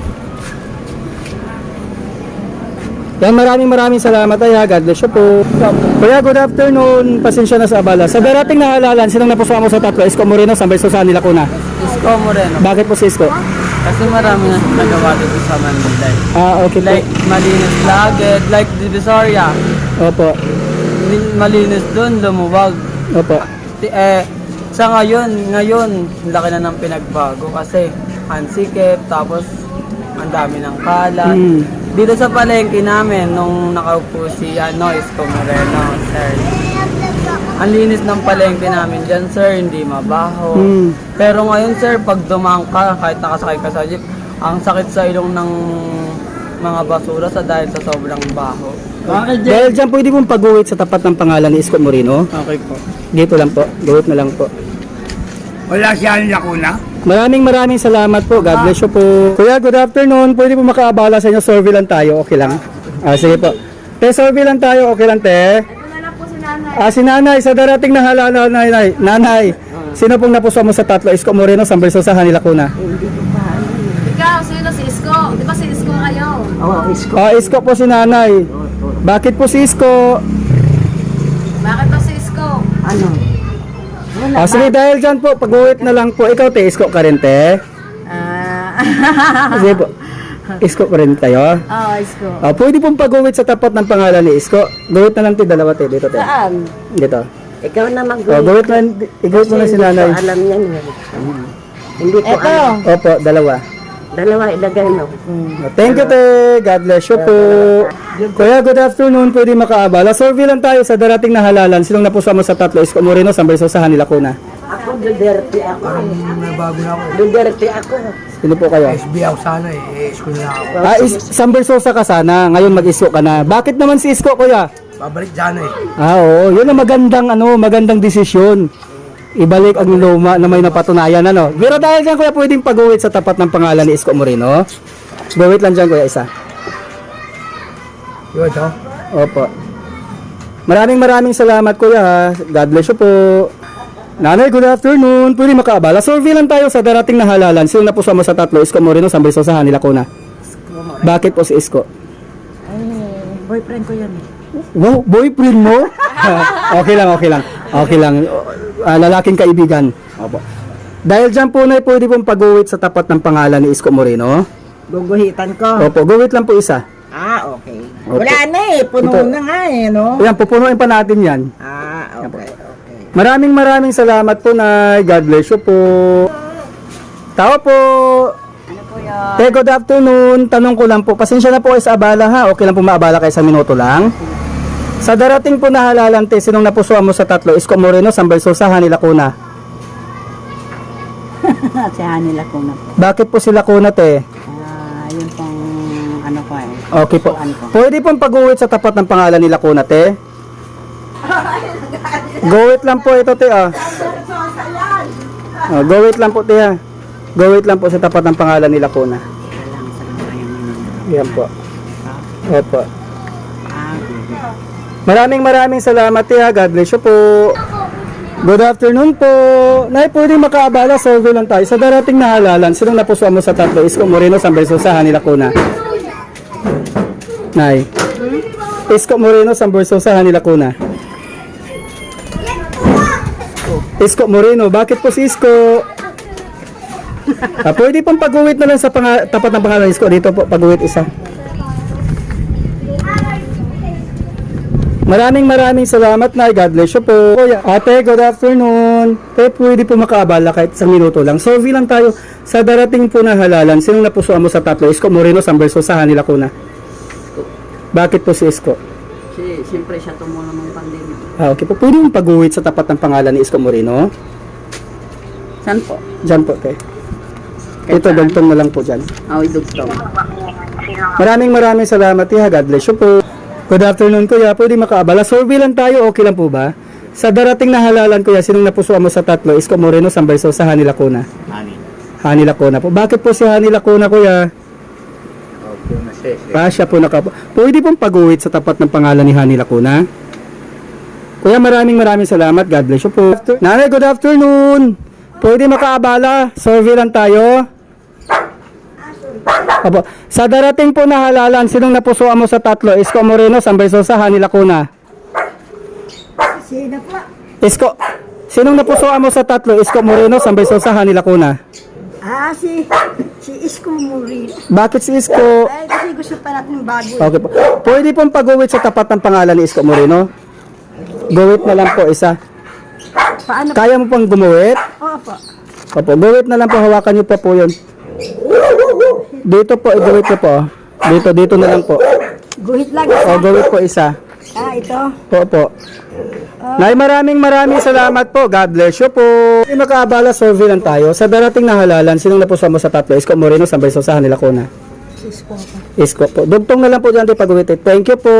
Yan, maraming salamat ay ha. God bless you po. Kuya, good afternoon. Pasensya na sa abala. Sa darating na halalan, sinong napuso mo sa tatlo? Isko Moreno, San Berso, sa Hanila Kuna. Isko Moreno. Bakit po si Isko? Kasi marami na nagawa dito sa Manila. Okay po. Like malinis lagid, like Divisoria. Opo. Malinis doon, lumuwag. Opo. Sa ngayon, laki na ng pinagbago kasi ang sikip, tapos ang dami ng kalat. Dito sa palengke namin, nung nakaupo si Isko Moreno, sir. Ang linis ng palengke namin dyan, sir, hindi mabaho. Pero ngayon, sir, pag dumaan ka, kahit nakasakay ka sa jeep, ang sakit sa ilong ng mga basura dahil sa sobrang baho. Dahil dyan, pwede pong pag-uwit sa tapat ng pangalan ni Isko Moreno. Okay po. Dito lang po. Guwit na lang po. Wala siya ang lakuna? Maraming salamat po. God bless you po. Kuya, good afternoon. Pwede po makaabala sa inyo. Survey lang tayo. Okay lang? Sige po. Te, survey lang tayo. Okay lang, te? Ito na lang po si nanay. Si nanay. Sa darating na halalan, nanay. Sino pong napuso mo sa tatlo? Isko Moreno, San Berso, sa Hanila Kuna. Ikaw, sino si Isko? Di ba si Isko kayo? Isko po si nanay. Bakit po si Isko? Bakit ba si Isko? Sige, dahil dyan po, pag-uwit na lang po. Ikaw, te, Isko ka rin, te? Sige po. Isko pa rin tayo. Isko. Pwede pong pag-uwit sa tapat ng pangalan ni Isko. Guwit na lang, te, dalawa, te. Dito, te. Saan? Dito. Ikaw na Guwit na, iguwit mo na si nanay. Alam niyan. Hindi ko alam. Opo, dalawa. Dalawa ilagay mo. Thank you, te. God bless you po. Kuya, good afternoon. Pwede makaabala. Survey lang tayo sa darating na halalan. Sinong napuso mo sa tatlo? Isko Moreno, San Berso, sa Hanila Kuna. Ako, Duterte ako. Bago na ako. Duterte ako. Sino po kayo? SB ako sana Isko na lang ako. San Berso ka sana. Ngayon mag-isko ka na. Bakit naman si Isko, kuya? Babalik sana Oo. Yun ang magandang desisyon. Ibalik ang luma na may napatunayan, Pero dahil dyan, kuya, pwedeng pag-uwit sa tapat ng pangalan ni Isko Moreno. Guwit lang dyan, kuya, isa. Yun ito? Opo. Maraming salamat, kuya. God bless you po. Nanay, good afternoon. Pwede makaabala. Survey lang tayo sa darating na halalan. Sino napuso mo sa tatlo? Isko Moreno, San Berso, sa Hanila Kuna. Bakit po si Isko? Boyfriend ko yan. Wow, boyfriend mo? Okay lang. Lalaking kaibigan. Opo. Dahil dyan po na pwede pong pag-uwit sa tapat ng pangalan ni Isko Moreno. Guguhitan ko. Opo, guwit lang po isa. Okay. Opo. Wala na puno Ito. na nga no? Ayan, pupunuin pa natin yan. Okay. Maraming salamat po, na God bless you po. Tao po. Good afternoon. Tanong ko lang po, pasensya na po kayo sa abala, ha? Okay lang po maabala kayo sa minuto lang. Sa darating po na halalan, te, sinong napusuan mo sa tatlo? Isko Moreno, San Berso, sa Hanila Kuna. Sa Hanila Kuna. Bakit po sila Kuna, te? Yun pang ano ko Okay po. Pwede pong pag-uwit sa tapat ng pangalan nila Kuna, te? Go-wit lang po ito, te, go-wit lang po, te, ha? Go-wit lang po sa tapat ng pangalan nila Kuna. Yan po. Opo. Maraming salamat, te, ha? God bless you po. Good afternoon po. Nay, pwede makaabala, survey lang tayo. Sa darating na halalan, sinong napusuan mo sa tatlo? Isko Moreno, San Berso, sa Hanila Kuna. Nay. Isko Moreno, San Berso, sa Hanila Kuna. Isko Moreno, bakit po si Isko? Pwede pong pag-uwit na lang sa tapat ng pangalan ni Isko. Dito po, pag-uwit isa. Maraming salamat, na God bless you po. Ate, good afternoon. Pwede po makaabala kahit isang minuto lang. Survey lang tayo. Sa darating po na halalan, sinong napusuan mo sa tatlo? Isko Moreno, San Berso, sa Hanila Kuna. Bakit po si Isko? Siyempre siya tumulong ng pandemic. Okay po. Pwede mong pag-uwit sa tapat ng pangalan ni Isko Moreno? Saan po? Diyan po, te. Ito, dugtong na lang po dyan. Idugtong. Maraming salamat, ha. God bless you po. Good afternoon, kuya. Pwede makaabala. Survey lang tayo. Okay lang po ba? Sa darating na halalan, kuya, sinong napusuan mo sa tatlo? Isko Moreno, San Versosa, Hani Lacuna. Hani Lacuna po. Bakit po si Hani Lacuna, kuya? Siya po pwede pong pag-uwit sa tapat ng pangalan ni Hani Lacuna. Kuya, maraming salamat. God bless you po. Nanay, good afternoon. Pwede makaabala. Survey lang tayo. Opo. Sa darating po na halalan, sinong napusuan mo sa tatlo? Isko Moreno, San Versosa, Hani Lacuna. Sino po? Isko. Sinong napusuan mo sa tatlo? Isko Moreno, San Versosa, Hani Lacuna. Si Isko Muril. Bakit si Isko? Ay, kasi gusto pa natin bago. Okay po. Pwede pong pag-uwit sa tapat ng pangalan ni Isko Moreno. Guwit na lang po isa. Paano? Kaya mo pang gumuwit? Opo. Opo, guwit na lang po. Hawakan niyo po yun. Dito po, guwit niyo po. Dito na lang po. Guhit lang. O, guwit po isa. Ito. Opo. Nay, maraming salamat po. God bless you po. Hindi makaabala, survey lang tayo. Sa darating na halalan, sinong napusuan mo sa tatlo? Isko Moreno, San Versosa, Hani Lacuna. Isko po. Dugtong na lang po dyan tayo pag-uwitin. Thank you po,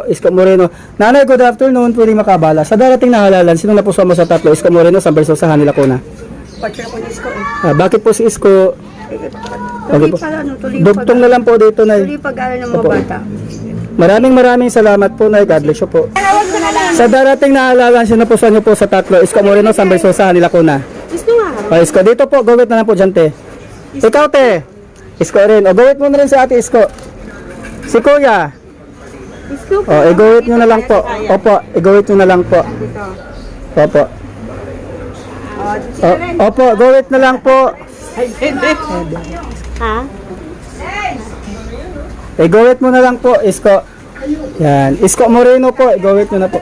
Isko Moreno. Nanay, good afternoon. Pwede makabala. Sa darating na halalan, sinong napusuan mo sa tatlo? Isko Moreno, San Versosa, Hani Lacuna. Pagkira ko ni Isko. Bakit po si Isko? Okay po. Dugtong na lang po dito, Nay. Tuloy pag-aaral ng mga Opo. bata. Maraming salamat po, Nay. God bless you po. Sa darating na halalan, sino po sa inyo po sa tatlo? Isko Moreno, San Versosa, Hani Lacuna. Isko nga. Isko, dito po, gawit na lang po dyan, te. Ikaw, te. Isko rin. O, gawit mo na rin sa ate, Isko. Si Kuya. Isko O, igawit nyo na lang po. Opo, igawit nyo na lang po. Opo. Opo, gawit na lang po. Ha? Igawit mo na lang po, Isko. Yan. Isko Moreno po, igawit nyo na po.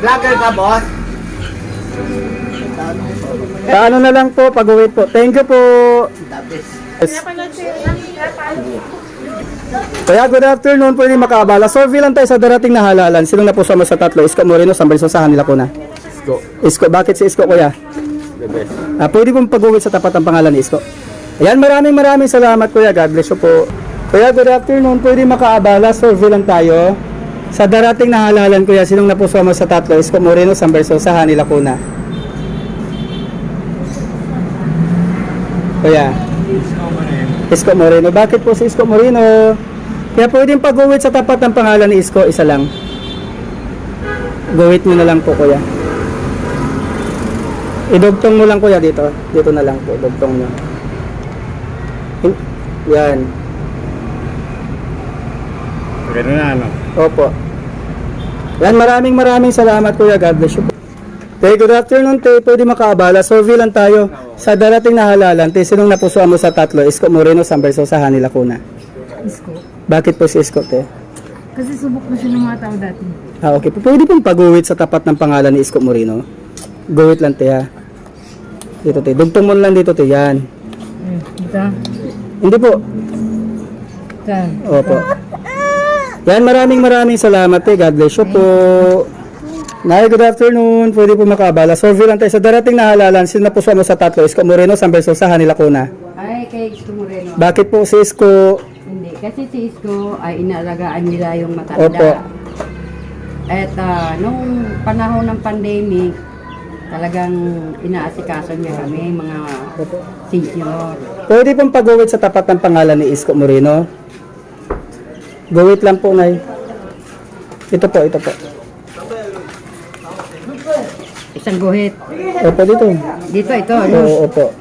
Vlogger ka, boss? Paano na lang po, pag-uwit po. Thank you po. Kaya good afternoon, pwede makaabala. Survey lang tayo sa darating na halalan. Sinong napusuan mo sa tatlo? Isko Moreno, San Versosa, Hani Lacuna. Isko. Bakit si Isko, kuya? Pwede pong pag-uwit sa tapat ng pangalan ni Isko. Ayan, maraming salamat, kuya. God bless you po. Kuya, good afternoon, pwede makaabala. Survey lang tayo. Sa darating na halalan, kuya, sinong napusuan mo sa tatlo? Isko Moreno, San Versosa, Hani Lacuna. Kuya. Isko Moreno. Bakit po si Isko Moreno? Kaya pwedeng pag-uwit sa tapat ng pangalan ni Isko, isa lang. Guwit nyo na lang po, kuya. Idugtong mo lang, kuya, dito. Dito na lang po, dugtong nyo. Yan. Ganun na, ano? Opo. Yan, maraming salamat, kuya. God bless you po. Te, good afternoon, te. Pwede makaabala. Survey lang tayo. Sa darating na halalan, te, sinong napusuan mo sa tatlo? Isko Moreno, San Versosa, Hani Lacuna. Isko. Bakit po si Isko, te? Kasi subok na siya ng mga tao dati. Okay. Pwede pong pag-uwit sa tapat ng pangalan ni Isko Moreno. Guwit lang, te, ha. Dito, te. Dugtong mo lang dito, te. Yan. Ito. Hindi po. Ito. Opo. Yan, maraming salamat, te. God bless you po. Nay, good afternoon. Pwede po makaabala. Survey lang tayo. Sa darating na halalan, sino napusuan mo sa tatlo? Isko Moreno, San Versosa, Hani Lacuna. Ay, kay Isko Moreno. Bakit po si Isko? Hindi, kasi si Isko ay inaalagaan nila yung matanda. Opo. At nung panahon ng pandemic, talagang inaasikaso niya kami, mga senior. Pwede pong pag-uwit sa tapat ng pangalan ni Isko Moreno. Guwit lang po, Nay. Ito po. Isang guhit. Opo, dito. Dito, ito. Oo, opo.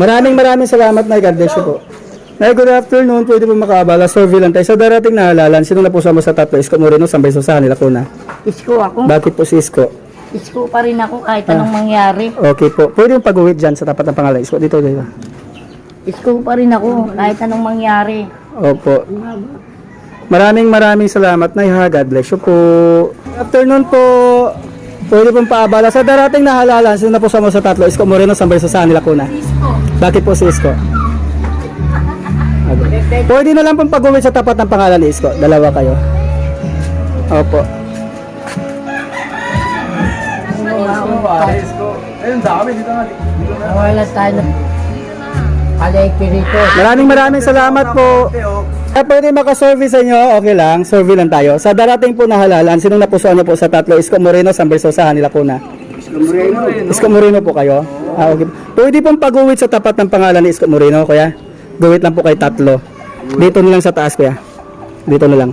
Maraming salamat, Nay. God bless you po. Nay, good afternoon. Pwede po makaabala. Survey lang tayo. Sa darating na halalan, sino napusuan mo sa tatlo? Isko Moreno, San Versosa, Hani Lacuna. Isko ako. Bakit po si Isko? Isko pa rin ako kahit anong mangyari. Okay po. Pwede yung pag-uwit dyan sa tapat ng pangalan. Isko, dito. Isko pa rin ako kahit anong mangyari. Opo. Maraming salamat, Nay, ha. God bless you po. Good afternoon po. Pwede pong paabala. Sa darating na halalan, sino napusuan mo sa tatlo? Isko Moreno, San Versosa, Hani Lacuna. Bakit po si Isko? Okay. Pwede na lang pong pag-uwit sa tapat ng pangalan ni Isko. Dalawa kayo. Opo. Ayun, dami dito nga. Nawala tayo. palengke rito. Maraming salamat po. Pwede makasurvey sa inyo, okay lang, survey lang tayo. Sa darating po na halalan, sinong napusuan niyo po sa tatlo? Isko Moreno, San Versosa, Hanila Cuna. Isko Moreno po kayo? Ah, okay. Pwede pong pag-uwit sa tapat ng pangalan ni Isko Moreno, kuya? Guwit lang po kay tatlo. Dito na lang sa taas, kuya. Dito na lang.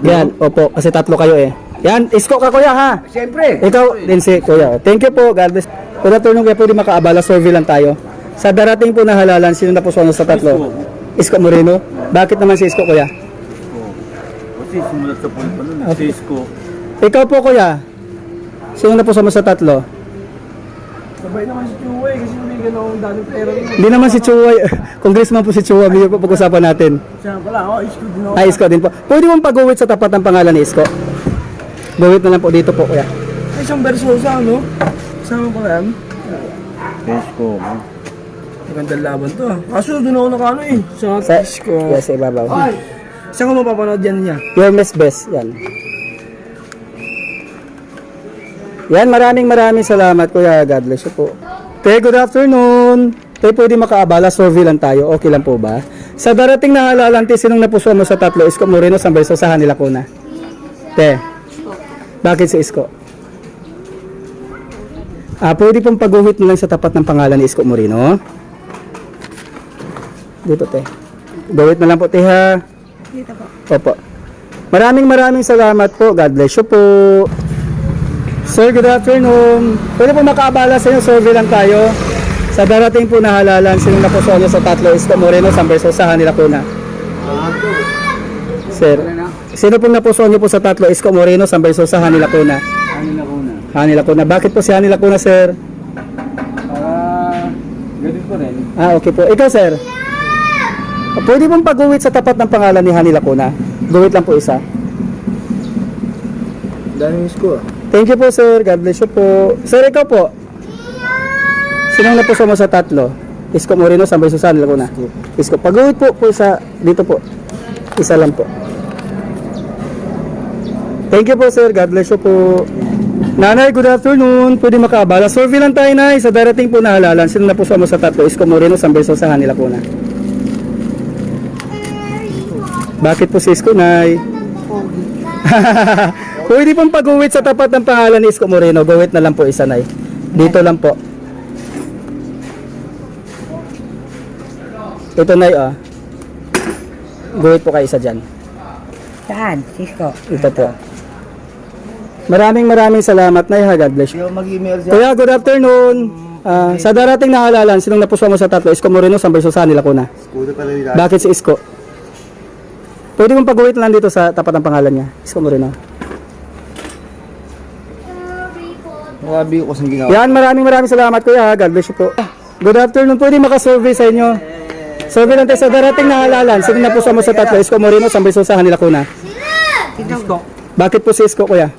Yan, opo, kasi tatlo kayo eh. Yan, Isko ka kuya ha? Siyempre. Ikaw din si kuya. Thank you po, God bless. Good afternoon, kaya pwede makaabala, survey lang tayo. Sa darating po na halalan, sino napusuan sa tatlo? Isko Moreno. Bakit naman si Isko kuya? Kasi simulat sa point pa nun. Cisco. Ikaw po kuya. Sino napusuan sa tatlo? Sabay naman si Chuway kasi may ganong daming pera rin. Hindi naman si Chua. Congressman po si Chua. Bigyan po pag-usapan natin. Siya pala, isko din ako. Ay, Isko din po. Pwede mong pag-uwit sa tapat ng pangalan ni Isko. Guwit na lang po dito po kuya. Isang Versosa, no? Kasama pa yan. Cisco. Magandang laban to ah. Kaso doon ako nakano eh. Sa Sa, Isko. yes, sa ibabaw. Saan ko mapapanood yan niya? Your Miss Best. Yan. Yan, maraming salamat kuya. God bless you po. Okay, good afternoon. Tayo pwede makaabala, survey lang tayo. Okay lang po ba? Sa darating na halalan, sinong napusuan mo sa tatlo? Isko Moreno, San Versosa, Hanila Cuna. Te. Bakit si Isko? Pwede pong pag-uwit na lang sa tapat ng pangalan ni Isko Moreno. Dito, te. Gawit na lang po, te, ha? Dito po. Opo. Maraming salamat po. God bless you po. Sir, good afternoon. Pwede po makaabala sa inyo, survey lang tayo. Sa darating po na halalan, sinong napusuan nyo sa tatlo? Isko Moreno, San Versosa, Hanila Cuna. Sir, sino pong napusuan nyo po sa tatlo? Isko Moreno, San Versosa, Hanila Cuna. Hanila Cuna. Bakit po si Hanila Cuna, sir? Ganun ko rin. Okay po. Ikaw, sir? Pwede pong pag-uwit sa tapat ng pangalan ni Hanila Cuna. Guwit lang po isa. Daming isko ah. Thank you po, sir. God bless you po. Sir, ikaw po? Sinong napusuan mo sa tatlo? Isko Moreno, San Versosa, Hanila Cuna. Isko. Pag-uwit po isa. Dito po. Isa lang po. Thank you po, sir. God bless you po. Nanay, good afternoon. Pwede makaabala. Survey lang tayo, Nay. Sa darating po na halalan, sino napusuan mo sa tatlo? Isko Moreno, San Versosa, Hanila Cuna. Bakit po si Isko, Nay? Pwede pong pag-uwit sa tapat ng pangalan ni Isko Moreno. Guwit na lang po isa, Nay. Dito lang po. Ito, Nay, ah. Guwit po kayo isa dyan. Saan? Cisco. Ito po. Maraming salamat, Nay, ha. God bless you. Mag-email siya. Kuya, good afternoon. Sa darating na halalan, sinong napusuan mo sa tatlo? Isko Moreno, San Versosa, Hanila Cuna. Kuda pala nila. Bakit si Isko? Pwede mong pag-uwit lang dito sa tapat ng pangalan niya. Isko Moreno. Mawabi ko sa ginawa. Yan, maraming salamat, kuya. God bless you po. Good afternoon. Pwede makasurvey sa inyo. Survey lang tayo sa darating na halalan. Sino napusuan mo sa tatlo? Isko Moreno, San Versosa, Hanila Cuna. Isko. Bakit po si Isko, kuya?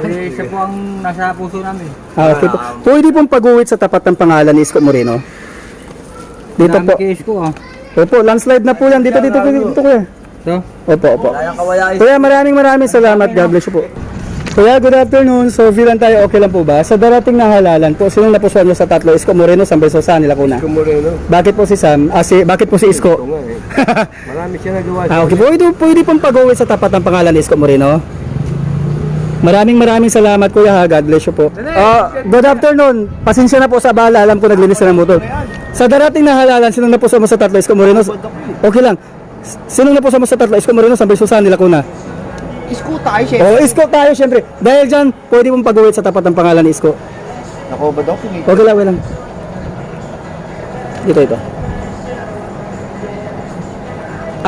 Siya po ang nasa puso namin. Okay po. Pwede pong pag-uwit sa tapat ng pangalan ni Isko Moreno. Dito po. Isko ah. Opo, landslide na po yan. Dito, kuya. So? Opo. Kuya, maraming salamat. God bless you po. Kuya, good afternoon. Survey lang tayo. Okay lang po ba? Sa darating na halalan po, sinong napusuan nyo sa tatlo? Isko Moreno, San Versosa, Hanila Cuna. Isko Moreno. Bakit po si Sam? Bakit po si Isko? Ito nga eh. Marami siya nagawa. Okay. Pwede pong pag-uwit sa tapat ng pangalan ni Isko Moreno. Maraming salamat, kuya, ha. God bless you po. Good afternoon. Pasensya na po sa abala. Alam ko naglinis na ng motor. Sa darating na halalan, sinong napusuan mo sa tatlo? Isko Moreno? Okay lang. Sinong napusuan mo sa tatlo? Isko Moreno, San Versosa, Hanila Cuna. Isko tayo, syempre. Isko tayo, syempre. Dahil dyan, pwede mong pag-uwit sa tapat ng pangalan ni Isko. Ako ba daw? Okay lang. Ito.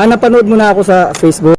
Napanood mo na ako sa Facebook.